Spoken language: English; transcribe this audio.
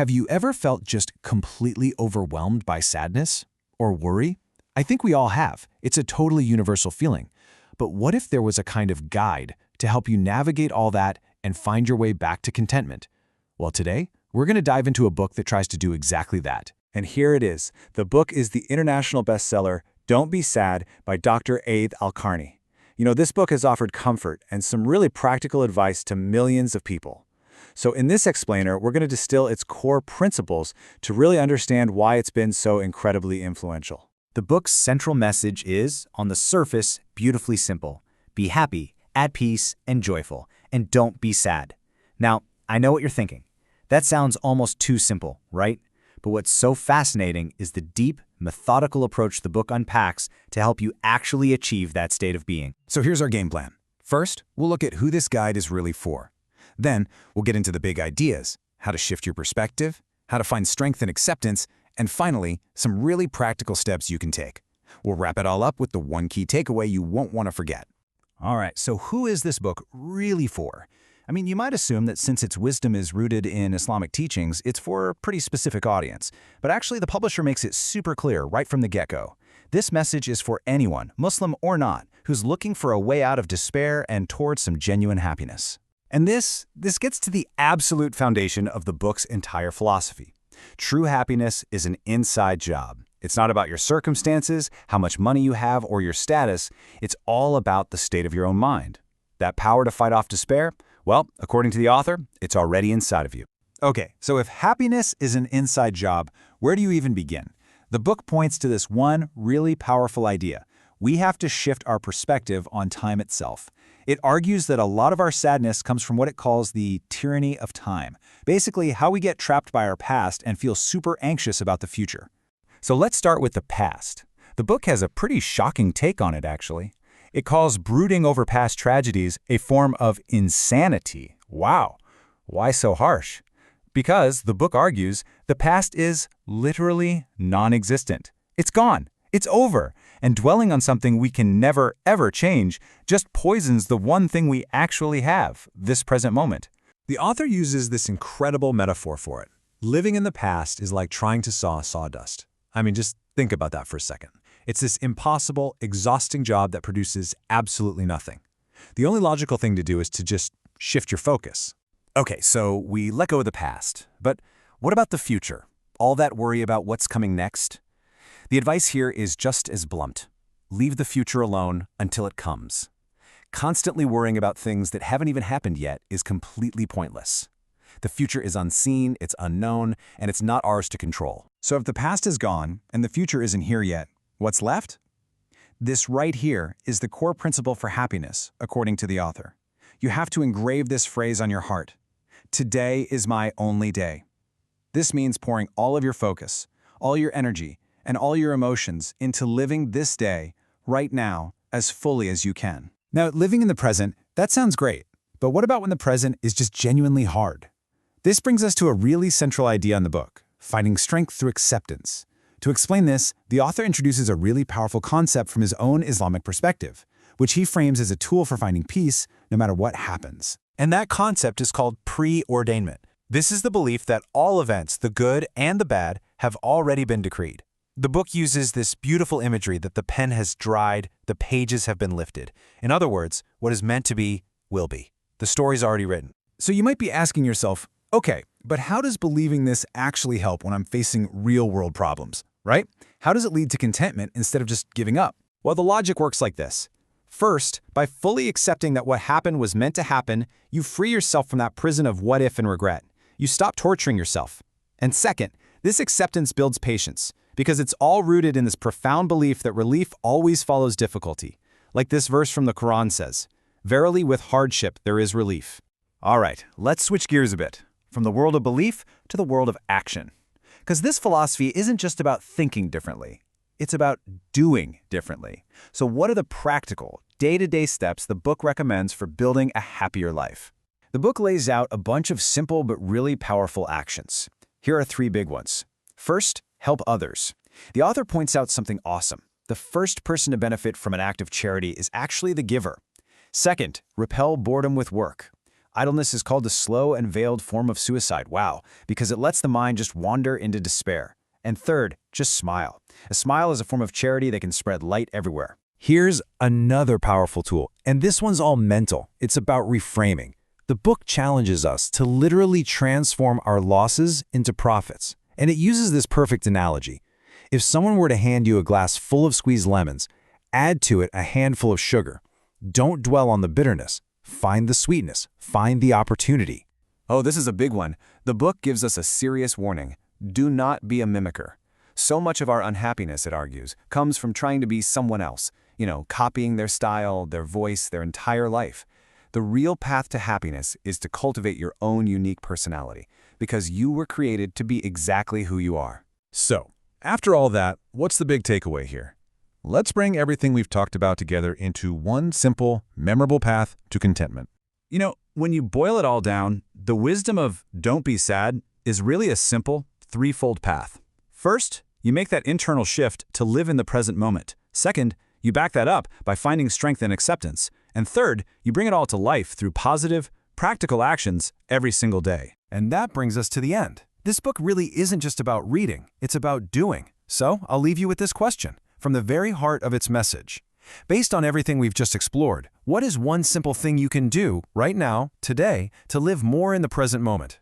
Have you ever felt just completely overwhelmed by sadness or worry? I think we all have. It's a totally universal feeling. But what if there was a kind of guide to help you navigate all that and find your way back to contentment? Well, today, we're going to dive into a book that tries to do exactly that. And here it is. The book is the international bestseller, Don't Be Sad by Dr. Aaidh Qarni. This book has offered comfort and some really practical advice to millions of people. So in this explainer, we're going to distill its core principles to really understand why it's been so incredibly influential. The book's central message is, on the surface, beautifully simple. Be happy, at peace, and joyful, and don't be sad. Now, I know what you're thinking. That sounds almost too simple, right? But what's so fascinating is the deep, methodical approach the book unpacks to help you actually achieve that state of being. So here's our game plan. First, we'll look at who this guide is really for. Then, we'll get into the big ideas, how to shift your perspective, how to find strength and acceptance, and finally, some really practical steps you can take. We'll wrap it all up with the one key takeaway you won't want to forget. All right, so who is this book really for? I mean, you might assume that since its wisdom is rooted in Islamic teachings, it's for a pretty specific audience. But actually, the publisher makes it super clear right from the get-go. This message is for anyone, Muslim or not, who's looking for a way out of despair and towards some genuine happiness. And this gets to the absolute foundation of the book's entire philosophy. True happiness is an inside job. It's not about your circumstances, how much money you have, or your status. It's all about the state of your own mind. That power to fight off despair? Well, according to the author, it's already inside of you. Okay, so if happiness is an inside job, where do you even begin? The book points to this one really powerful idea. We have to shift our perspective on time itself. It argues that a lot of our sadness comes from what it calls the tyranny of time. Basically, how we get trapped by our past and feel super anxious about the future. So let's start with the past. The book has a pretty shocking take on it, actually. It calls brooding over past tragedies a form of insanity. Wow. Why so harsh? Because, the book argues, the past is literally non-existent. It's gone. It's over. And dwelling on something we can never, ever change just poisons the one thing we actually have, this present moment. The author uses this incredible metaphor for it. Living in the past is like trying to saw sawdust. I mean, just think about that for a second. It's this impossible, exhausting job that produces absolutely nothing. The only logical thing to do is to just shift your focus. Okay, so we let go of the past. But what about the future? All that worry about what's coming next? The advice here is just as blunt. Leave the future alone until it comes. Constantly worrying about things that haven't even happened yet is completely pointless. The future is unseen, it's unknown, and it's not ours to control. So if the past is gone and the future isn't here yet, what's left? This right here is the core principle for happiness, according to the author. You have to engrave this phrase on your heart. Today is my only day. This means pouring all of your focus, all your energy, and all your emotions into living this day, right now, as fully as you can. Now, living in the present, that sounds great. But what about when the present is just genuinely hard? This brings us to a really central idea in the book, finding strength through acceptance. To explain this, the author introduces a really powerful concept from his own Islamic perspective, which he frames as a tool for finding peace no matter what happens. And that concept is called preordainment. This is the belief that all events, the good and the bad, have already been decreed. The book uses this beautiful imagery that the pen has dried, the pages have been lifted. In other words, what is meant to be, will be. The story's already written. So you might be asking yourself, okay, but how does believing this actually help when I'm facing real-world problems, right? How does it lead to contentment instead of just giving up? Well, the logic works like this. First, by fully accepting that what happened was meant to happen, you free yourself from that prison of what if and regret. You stop torturing yourself. And second, this acceptance builds patience, because it's all rooted in this profound belief that relief always follows difficulty. Like this verse from the Quran says, "Verily with hardship there is relief." All right, let's switch gears a bit, from the world of belief to the world of action. Because this philosophy isn't just about thinking differently. It's about doing differently. So what are the practical, day-to-day steps the book recommends for building a happier life? The book lays out a bunch of simple but really powerful actions. Here are 3 big ones. First, help others. The author points out something awesome. The first person to benefit from an act of charity is actually the giver. Second, repel boredom with work. Idleness is called the slow and veiled form of suicide. Wow, because it lets the mind just wander into despair. And third, just smile. A smile is a form of charity that can spread light everywhere. Here's another powerful tool, and this one's all mental. It's about reframing. The book challenges us to literally transform our losses into profits, and it uses this perfect analogy. If someone were to hand you a glass full of squeezed lemons, add to it a handful of sugar. Don't dwell on the bitterness. Find the sweetness. Find the opportunity. Oh, this is a big one. The book gives us a serious warning. Do not be a mimicker. So much of our unhappiness, it argues, comes from trying to be someone else. Copying their style, their voice, their entire life. The real path to happiness is to cultivate your own unique personality, because you were created to be exactly who you are. So, after all that, what's the big takeaway here? Let's bring everything we've talked about together into one simple, memorable path to contentment. When you boil it all down, the wisdom of don't be sad is really a simple, threefold path. First, you make that internal shift to live in the present moment. Second, you back that up by finding strength and acceptance. And third, you bring it all to life through positive, practical actions every single day. And that brings us to the end. This book really isn't just about reading, it's about doing. So I'll leave you with this question, from the very heart of its message. Based on everything we've just explored, what is one simple thing you can do right now, today, to live more in the present moment?